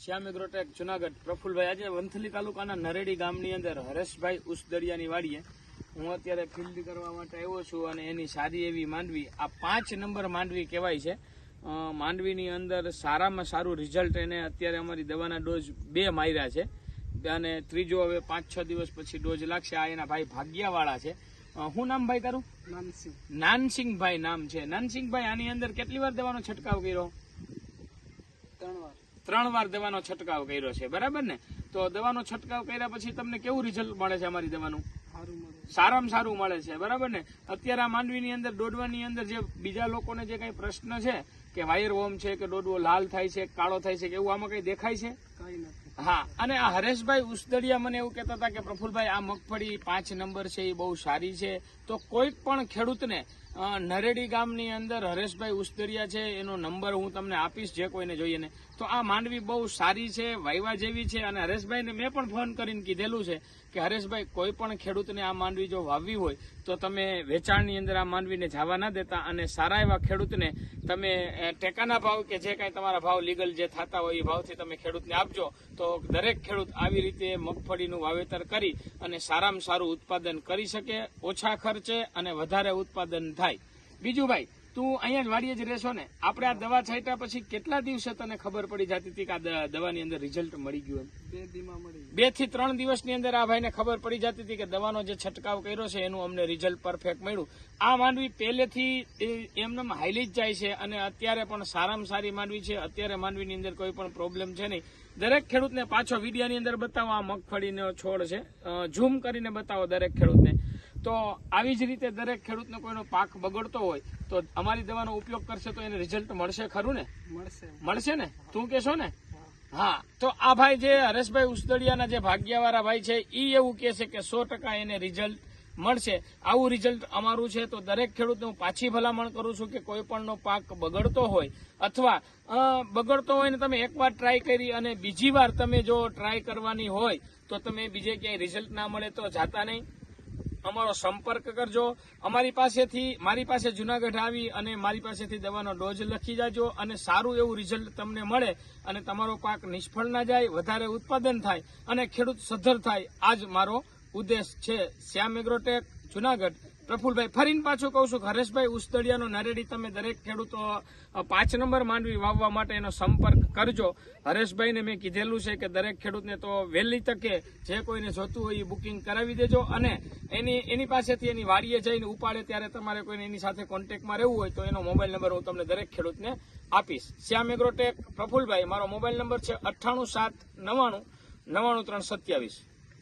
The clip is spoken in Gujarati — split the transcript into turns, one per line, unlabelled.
શ્યામ એગ્રોટેક જુનાગઢ પ્રફુલભાઈ આજે વંથલી તાલુકાના નરેડી ગામની અંદર હરેશભાઈ ઉસદડિયાની વાડીએ હું અત્યારે ફિલ્ડ કરવા માટે આવ્યો છું અને એની સારી એવી માંડવી આ 5 નંબર માંડવી કહેવાય છે. માંડવીની અંદર સારામાં સારું રિઝલ્ટ એને અત્યારે અમારી દવાના ડોઝ 2 માર્યા છે અને ત્રીજો હવે 5-6 દિવસ પછી ડોઝ લાગશે. આ એના ભાઈ ભાગ્યાવાળા છે. શું નામ ભાઈ તારું? નાનસિંહભાઈ નામ છે. નાનસિંહભાઈ આની અંદર કેટલી વાર દવાનો છંટકાવ કર્યો? 3 વાર દવાનો છંટકાવ કર્યો છે, બરાબર ને? તો દવાનો છંટકાવ કર્યા પછી તમને કેવું રિઝલ્ટ મળે છે? અમારી દવાનું સારામાં સારું મળે છે, બરાબર ને? અત્યારે આ માંડવીની અંદર દોડવાની અંદર જે બીજા લોકોને જે કઈ પ્રશ્ન છે કે વાયર વોમ છે કે દોડવો લાલ થાય છે કાળો થાય છે કે એવું આમાં કઈ દેખાય છે? હા. અને આ હરેશભાઈ ઉસદડિયા મને એવું કહેતા હતા કે પ્રફુલભાઈ આ મગફળી 5 નંબર છે એ બહુ સારી છે. તો કોઈ પણ ખેડૂતને નરેડી ગામની અંદર હરેશભાઈ ઉસદડિયા છે એનો નંબર હું તમને આપીશ જે કોઈને જોઈએ ને. તો આ માંડવી બહુ સારી છે, વાયવા જેવી છે. અને હરેશભાઈને મેં પણ ફોન કરીને કીધેલું છે કે હરેશભાઈ કોઈ પણ ખેડૂતને આ માંડવી જો વાવવી હોય તો તમે વેચાણની અંદર આ માંડવીને જવા ના દેતા અને સારા એવા ખેડૂતને તમે ટેકાના ભાવ કે જે કાંઈ તમારા ભાવ લીગલ જે થતા હોય એ ભાવથી તમે ખેડૂતને આપજો. તો દરેક ખેડૂત આવી રીતે મગફળીનું વાવેતર કરી અને સારામાં સારું ઉત્પાદન કરી શકે, ઓછા ખર્ચે અને વધારે ઉત્પાદન થાય. બીજું ભાઈ, તું અહીંયા જ વાડીએ જ રહેશો ને? આપણે આ દવા છાંટ્યા પછી કેટલા દિવસે તને ખબર પડી જતી હતી કે આ દવાની અંદર રિઝલ્ટ મળી ગયું? 2 થી 3 દિવસની અંદર આ ભાઈને ખબર પડી જતી હતી કે દવાનો જે છંટકાવ કર્યો છે એનું અમને રિઝલ્ટ પરફેક્ટ મળ્યું. આ માંડવી પહેલેથી એમને હાઈલી જ જાય છે અને અત્યારે પણ સારામાં સારી માંડવી છે. અત્યારે માંડવીની અંદર કોઈ પણ પ્રોબ્લેમ છે નહીં. દરેક ખેડૂતને પાછો વિડીયાની અંદર બતાવો આ મગફળીનો છોડ છે, ઝૂમ કરીને બતાવો દરેક ખેડૂતને. તો આવી જ રીતે દરેક ખેડૂતને કોઈનો પાક બગડતો હોય તો અમારી દવાનો ઉપયોગ કરશે તો એને રિઝલ્ટ મળશે ખરું ને? મળશે ને? તું કહેશો ને? હા. તો આ ભાઈ જે હરેશભાઈ ઉસદડિયાના જે ભાગ્યવાળા ભાઈ છે એ એવું કહે છે કે 100% એને રિઝલ્ટ મળશે. આવું રિઝલ્ટ અમારું છે. તો દરેક ખેડૂતને હું પાછી ભલામણ કરું છું કે કોઈ પણનો પાક બગડતો હોય અથવા બગડતો હોય ને તમે એકવાર ટ્રાય કરી અને બીજી વાર તમે જો ટ્રાય કરવાની હોય તો તમે બીજે ક્યાંય રિઝલ્ટ ના મળે તો જાતા નહીં. અમારો સંપર્ક કરજો. મારી પાસે જુનાગઢ આવી અને મારી પાસેથી દવાનો ડોઝ લખી જાજો અને સારું એવું રિઝલ્ટ તમને મળે અને તમારો પાક નિષ્ફળ ના જાય, વધારે ઉત્પાદન થાય અને ખેડૂત સદ્ધર થાય. આ જ મારો ઉદ્દેશ છે. શ્યામ એગ્રોટેક જુનાગઢ પ્રફુલભાઈ. ફરીને પાછું કહું છું કે હરેશભાઈ ઉસદડિયાનો નરેડી તમે દરેક ખેડૂતો 5 નંબર માંડવી વાવવા માટે એનો સંપર્ક કરજો. હરેશભાઈને મેં કીધેલું છે કે દરેક ખેડૂતને તો વહેલી તકે જે કોઈને જોતું હોય એ બુકિંગ કરાવી દેજો અને એની પાસેથી એની વાડીએ જઈને ઉપાડે ત્યારે તમારે કોઈને એની સાથે કોન્ટેક્ટમાં રહેવું હોય તો એનો મોબાઈલ નંબર હું તમને દરેક ખેડૂતને આપીશ. શ્યામ એગ્રોટેક પ્રફુલભાઈ. મારો મોબાઈલ નંબર છે 98 7 99 93 27.